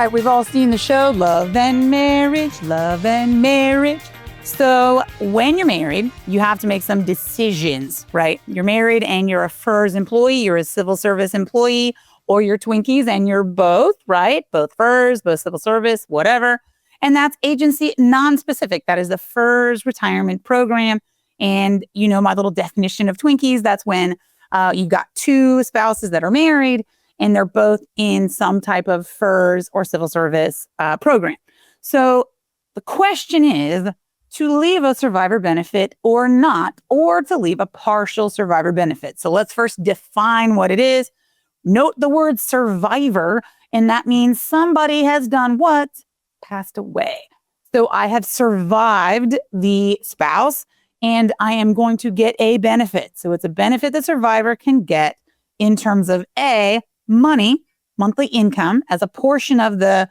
right, we've all seen the show, Love and Marriage, Love and Marriage. So when you're married, you have to make some decisions, right? You're married and you're a FERS employee, you're a civil service employee, or you're Twinkies and you're both, right? Both FERS, both civil service, whatever. And that's agency non-specific. That is the FERS retirement program. And you know my little definition of Twinkies, that's when you've got two spouses that are married and they're both in some type of FERS or civil service program. So the question is to leave a survivor benefit or not, or to leave a partial survivor benefit. So let's first define what it is. Note the word survivor, and that means somebody has done what? Passed away. So I have survived the spouse and I am going to get a benefit. So it's a benefit the survivor can get in terms of A, money, monthly income as a portion of the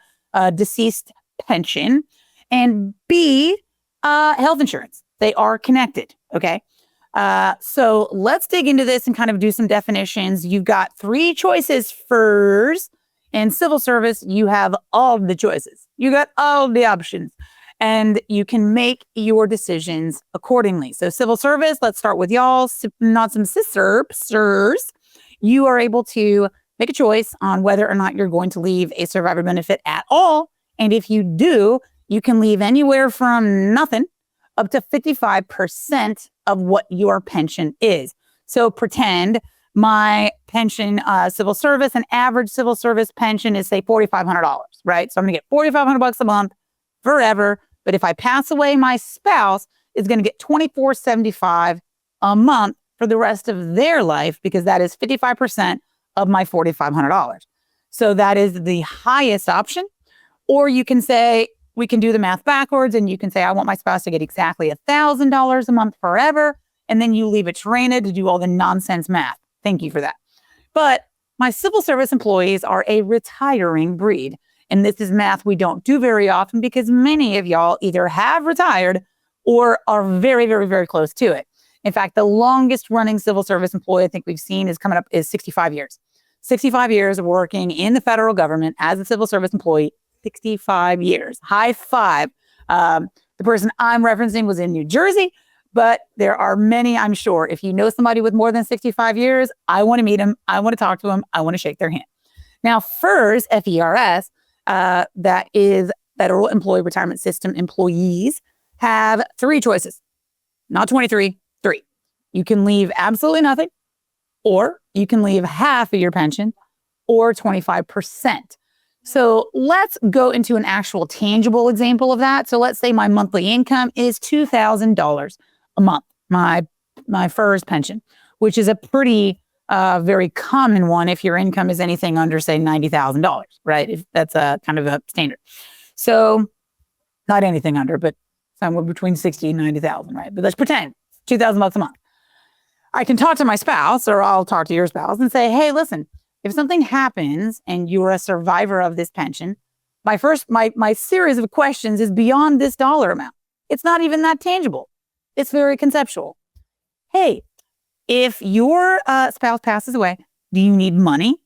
deceased pension, and B, health insurance. They are connected, okay? So let's dig into this and kind of do some definitions. You've got three choices. FERS and civil service, you have all the choices. You got all the options and you can make your decisions accordingly. So civil service, let's start with y'all, not some sisters. You are able to make a choice on whether or not you're going to leave a survivor benefit at all. And if you do, you can leave anywhere from nothing up to 55% of what your pension is. So pretend my pension, civil service, an average civil service pension is say $4,500, right? So I'm gonna get $4,500 a month forever. But if I pass away, my spouse is gonna get $2,475 a month for the rest of their life because that is 55% of my $4,500. So that is the highest option. Or you can say, we can do the math backwards and you can say, I want my spouse to get exactly $1,000 a month forever. And then you leave it to Rayna to do all the nonsense math. Thank you for that. But my civil service employees are a retiring breed. And this is math we don't do very often because many of y'all either have retired or are very, very, very close to it. In fact, the longest running civil service employee I think we've seen is 65 years. 65 years of working in the federal government as a civil service employee, 65 years. High five. The person I'm referencing was in New Jersey, but there are many, I'm sure. If you know somebody with more than 65 years, I want to meet them. I want to talk to them. I want to shake their hand. Now, FERS, F-E-R-S, that is Federal Employee Retirement System employees have three choices, not 23, three. You can leave absolutely nothing, or you can leave half of your pension, or 25%. So let's go into an actual tangible example of that. So let's say my monthly income is $2,000 a month, my FERS pension, which is a pretty very common one if your income is anything under, say, $90,000, right? If that's a kind of a standard. So not anything under, but somewhere between 60 and 90,000, right? But let's pretend $2,000 a month. I can talk to my spouse, or I'll talk to your spouse and say, hey, listen, if something happens and you're a survivor of this pension, my series of questions is beyond this dollar amount. It's not even that tangible. It's very conceptual. Hey, if your spouse passes away, do you need money,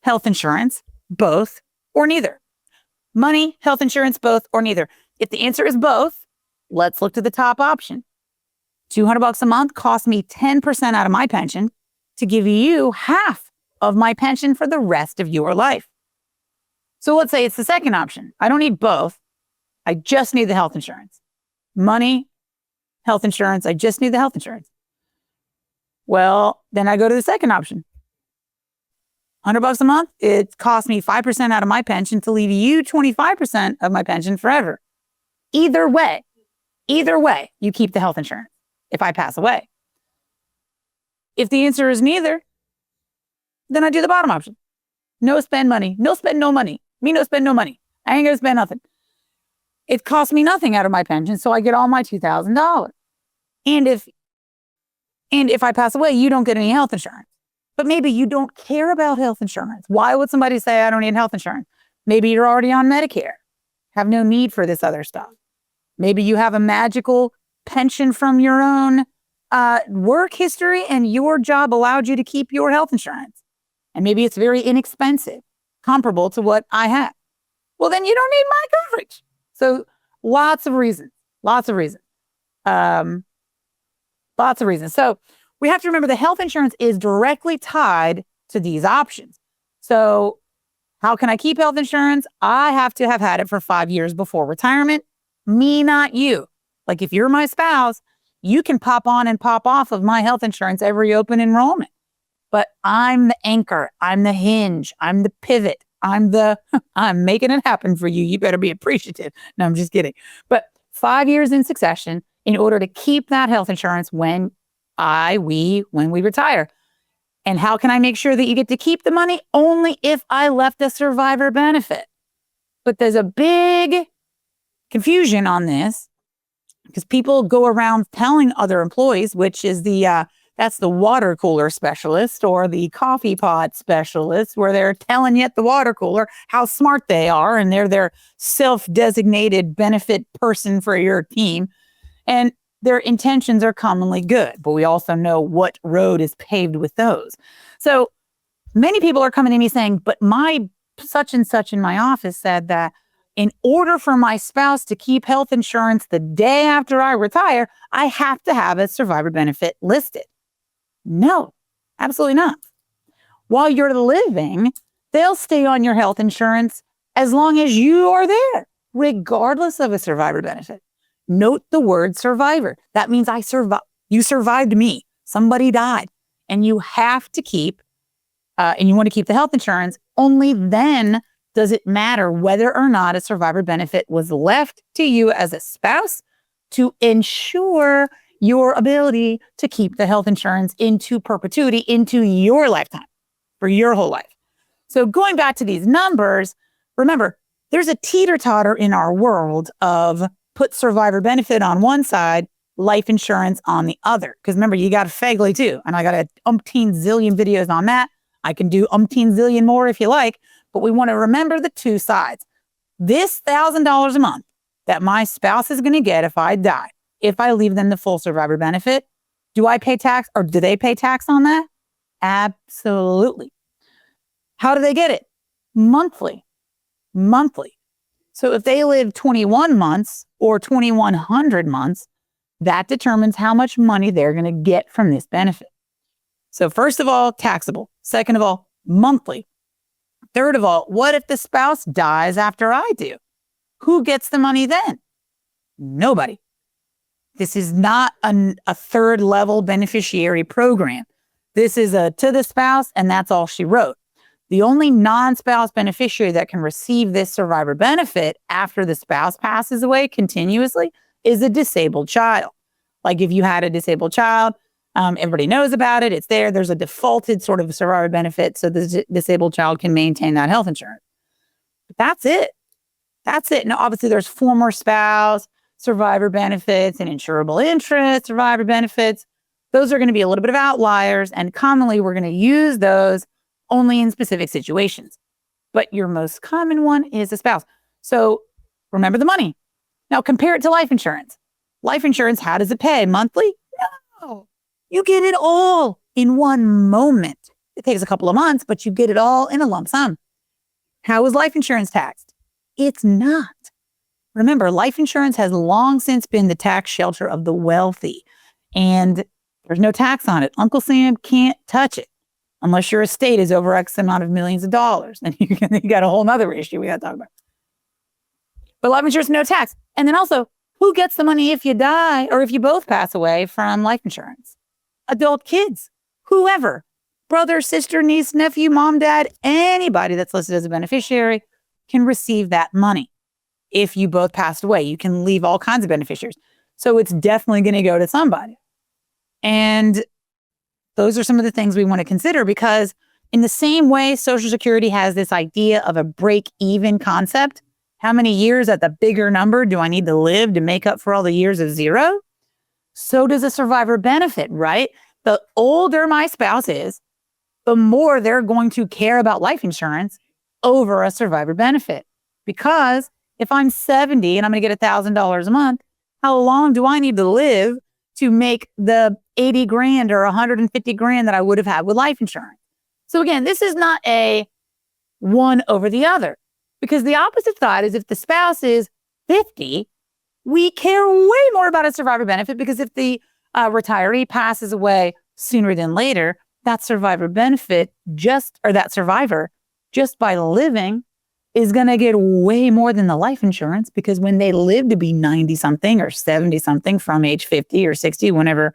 health insurance, both, or neither? Money, health insurance, both, or neither. If the answer is both, let's look to the top option. $200 a month costs me 10% out of my pension to give you half of my pension for the rest of your life. So let's say it's the second option. I don't need both. I just need the health insurance. Money, health insurance. I just need the health insurance. Well, then I go to the second option. $100 a month. It costs me 5% out of my pension to leave you 25% of my pension forever. Either way, you keep the health insurance if I pass away. If the answer is neither, then I do the bottom option. No spend money. No spend no money. Me no spend no money. I ain't gonna spend nothing. It costs me nothing out of my pension, so I get all my $2,000. And if I pass away, you don't get any health insurance. But maybe you don't care about health insurance. Why would somebody say, I don't need health insurance? Maybe you're already on Medicare, have no need for this other stuff. Maybe you have a magical pension from your own work history and your job allowed you to keep your health insurance. And maybe it's very inexpensive, comparable to what I have. well, then you don't need my coverage. So lots of reasons. Um, lots of reasons. So we have to remember the health insurance is directly tied to these options. So how can I keep health insurance? I have to have had it for 5 years before retirement. Me, not you. Like if you're my spouse, you can pop on and pop off of my health insurance every open enrollment. But I'm the anchor. I'm the hinge. I'm the pivot. I'm making it happen for you. You better be appreciative. No, I'm just kidding. But 5 years in succession in order to keep that health insurance when we retire. And how can I make sure that you get to keep the money? Only if I left a survivor benefit. But there's a big confusion on this because people go around telling other employees, which is that's the water cooler specialist or the coffee pot specialist, where they're telling you at the water cooler how smart they are and they're their self-designated benefit person for your team. And their intentions are commonly good, but we also know what road is paved with those. So many people are coming to me saying, but my such and such in my office said that in order for my spouse to keep health insurance the day after I retire, I have to have a survivor benefit listed. No, absolutely not. While you're living, they'll stay on your health insurance as long as you are there, regardless of a survivor benefit. Note the word survivor. That means you survived me. Somebody died. And you have to keep, and you want to keep the health insurance. Only then does it matter whether or not a survivor benefit was left to you as a spouse to ensure your ability to keep the health insurance into perpetuity, into your lifetime, for your whole life. So going back to these numbers, remember, there's a teeter-totter in our world of put survivor benefit on one side, life insurance on the other. Because remember, you got a Fegley too. And I got a umpteen zillion videos on that. I can do umpteen zillion more if you like. But we want to remember the two sides. This $1,000 a month that my spouse is going to get if I die, if I leave them the full survivor benefit, do I pay tax or do they pay tax on that? Absolutely. How do they get it? Monthly. So if they live 21 months or 2,100 months, that determines how much money they're going to get from this benefit. So first of all, taxable. Second of all, monthly. Third of all, what if the spouse dies after I do? Who gets the money then? Nobody. This is not a third level beneficiary program. This is a to the spouse, and that's all she wrote. The only non-spouse beneficiary that can receive this survivor benefit after the spouse passes away continuously is a disabled child. Like if you had a disabled child, everybody knows about it. It's there. There's a defaulted sort of survivor benefit so the disabled child can maintain that health insurance. But that's it. Now, obviously, there's former spouse, survivor benefits, and insurable interest, survivor benefits. Those are going to be a little bit of outliers, and commonly we're going to use those only in specific situations. But your most common one is a spouse. So remember the money. Now compare it to life insurance. Life insurance, how does it pay? Monthly? No. You get it all in one moment. It takes a couple of months, but you get it all in a lump sum. How is life insurance taxed? It's not. Remember, life insurance has long since been the tax shelter of the wealthy, and there's no tax on it. Uncle Sam can't touch it unless your estate is over X amount of millions of dollars. And you got a whole nother issue we got to talk about. But life insurance, no tax. And then also, who gets the money if you die or if you both pass away from life insurance? Adult kids, whoever, brother, sister, niece, nephew, mom, dad, anybody that's listed as a beneficiary can receive that money. If you both passed away, you can leave all kinds of beneficiaries. So it's definitely going to go to somebody. And those are some of the things we want to consider, because in the same way, Social Security has this idea of a break-even concept. How many years at the bigger number do I need to live to make up for all the years of zero? So does a survivor benefit, right? The older my spouse is, the more they're going to care about life insurance over a survivor benefit. Because if I'm 70 and I'm going to get $1,000 a month, how long do I need to live to make the 80 grand or 150 grand that I would have had with life insurance? So again, this is not a one over the other. Because the opposite side is if the spouse is 50, we care way more about a survivor benefit because if the retiree passes away sooner than later, that survivor benefit that survivor just by living is going to get way more than the life insurance because when they live to be 90 something or 70 something from age 50 or 60, whenever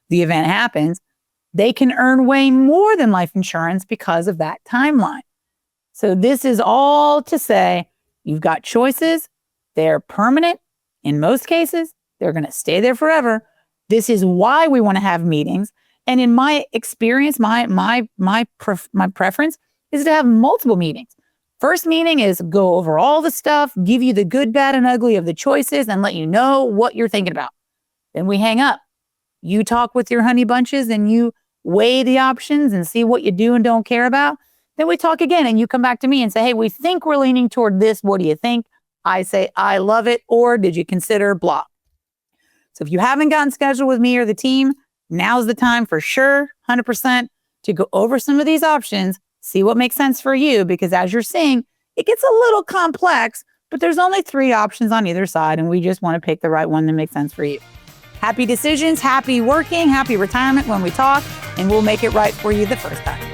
the event happens, they can earn way more than life insurance because of that timeline. So this is all to say you've got choices. They're permanent. In most cases, they're going to stay there forever. This is why we want to have meetings. And in my experience, my preference is to have multiple meetings. First meeting is go over all the stuff, give you the good, bad, and ugly of the choices, and let you know what you're thinking about. Then we hang up. You talk with your honey bunches and you weigh the options and see what you do and don't care about. Then we talk again and you come back to me and say, hey, we think we're leaning toward this. What do you think? I say, I love it. Or did you consider blah? So if you haven't gotten scheduled with me or the team, now's the time for sure, 100%, to go over some of these options, see what makes sense for you. Because as you're seeing, it gets a little complex, but there's only 3 options on either side. And we just want to pick the right one that makes sense for you. Happy decisions, happy working, happy retirement when we talk, and we'll make it right for you the first time.